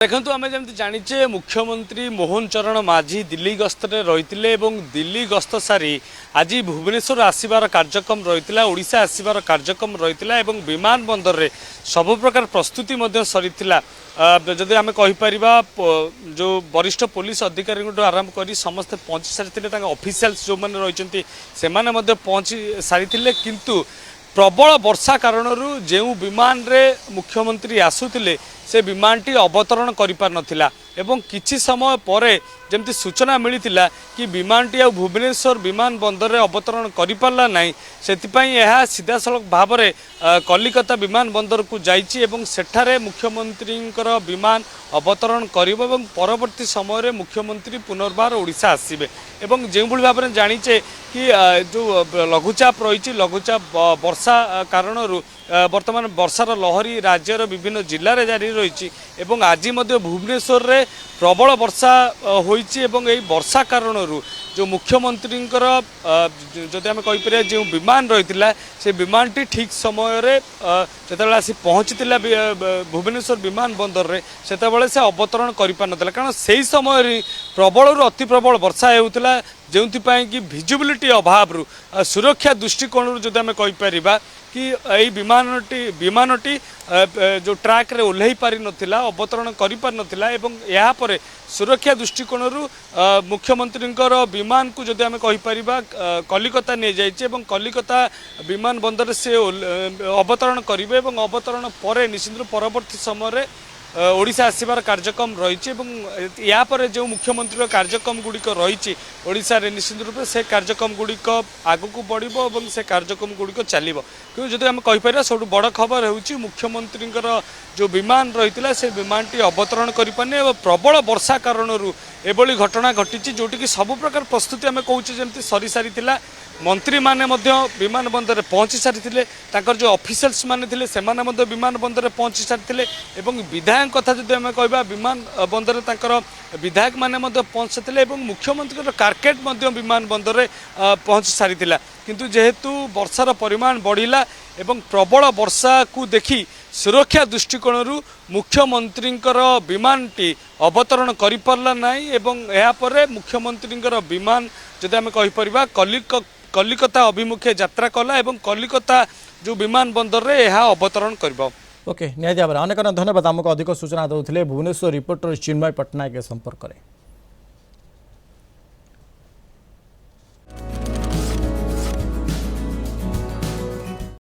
देखु आम जमी जाचे मुख्यमंत्री मोहन चरण माझी दिल्ली गस्त रही दिल्ली गस्त सारी आज भुवनेश्वर आसबार कार्यक्रम रही ओडिशा आसबार कार्यक्रम रही विमान बंदर रे सब प्रकार प्रस्तुति सरी जदि आम कहीपर जो वरिष्ठ पुलिस अधिकारी आरंभ कर समस्ते पहुँची सारी ऑफिशियल्स जो मैंने रही से पहुँची सारी किंतु प्रबल वर्षा कारण जो विमान रे मुख्यमंत्री आसुतिले से विमानटी अवतरण कर पार नथिला एवं किछि समय परे जमती सूचना मिलता कि विमानटी आ भुवनेश्वर विमान बंदर रे अवतरण कर पारला नहीं सेतिपई यह सीधासलख भाव में कलिकता विमान बंदर को जाइछि एवं सेठारे मुख्यमंत्री विमान अवतरण करिबो एवं परवर्ती समय रे मुख्यमंत्री पुनर्बार ओडिशा आसीबे एवं जो भाव में जानिचे कि जो लघुचाप रही लघुचाप वर्षा कारण वर्तमान वर्षार लहरी राज्यर विभिन्न जिले में जारी रही एवं आज भुवनेश्वर रे प्रबल वर्षा होइछि एवं एई वर्षा कारण जो मुख्यमंत्री जदि आम कहीपर जो विमान रही से विमानटी ठीक समय जो आसी पहुँची भुवनेश्वर विमान बंदर रे सेतबेले से अवतरण कर पार नथिला कारण से समय प्रबल अति प्रबल वर्षा होउतिला जो कि विजिबिलिटी अभाव सुरक्षा दृष्टिकोण जो आम कहीपर कि यही विमानटी जो ट्रैक रे ओल्लई पारि नथिला अवतरण करि पार नथिला एवं यहाँ पर सुरक्षा दृष्टिकोण मुख्यमंत्री विमान को जदि आम कहीपर कलिकता नहीं जाइए एवं कलिकता विमान बंदर से अवतरण करेंगे एवं अवतरण पर निश्चित परवर्ती समय ओडिशा आसबार कार्यक्रम रही या पर जो मुख्यमंत्री कार्यक्रम गुड़िक रही ओडिशा रे निश्चित रूप से कार्यक्रम गुड़िक आगू बढ़ो और से कार्यक्रम गुड़िक चलो क्योंकि जब आम कहीपर सब बड़ खबर हो मुख्यमंत्री जो विमान रही से विमानटी अवतरण कर पारे और प्रबल वर्षा कारण एभली घटना घटी जोटि सब प्रकार प्रस्तुति आम कहे जमी सरी सारी मंत्री माने विमान बंदर में पहुँची सारी जो ऑफिशियल्स माने से विमान बंदर में पहुँची सारी विधायक कथा जो आम कह विमान बंदर में विधायक माने पहुँचते मुख्यमंत्री कारकेट विमान बंदर में पहुँची सारी किंतु जेहेतु वर्षार परिमाण बढ़िला एवं प्रबल वर्षा को देखी सुरक्षा दृष्टिकोण मुख्यमंत्री विमानटी अवतरण कर पारला नहीं एवं यहाँ पर मुख्यमंत्री विमान जदि आम कहीपर कलिकता अभिमुखे यात्रा कला एवं कलिकता जो विमान बंदर रे यह अवतरण कर ओके निहाती भाव अनेक धन्यवाद आमको अधिक सूचना दौले भुवनेश्वर रिपोर्टर चिन्मय पट्टनायक संपर्क में।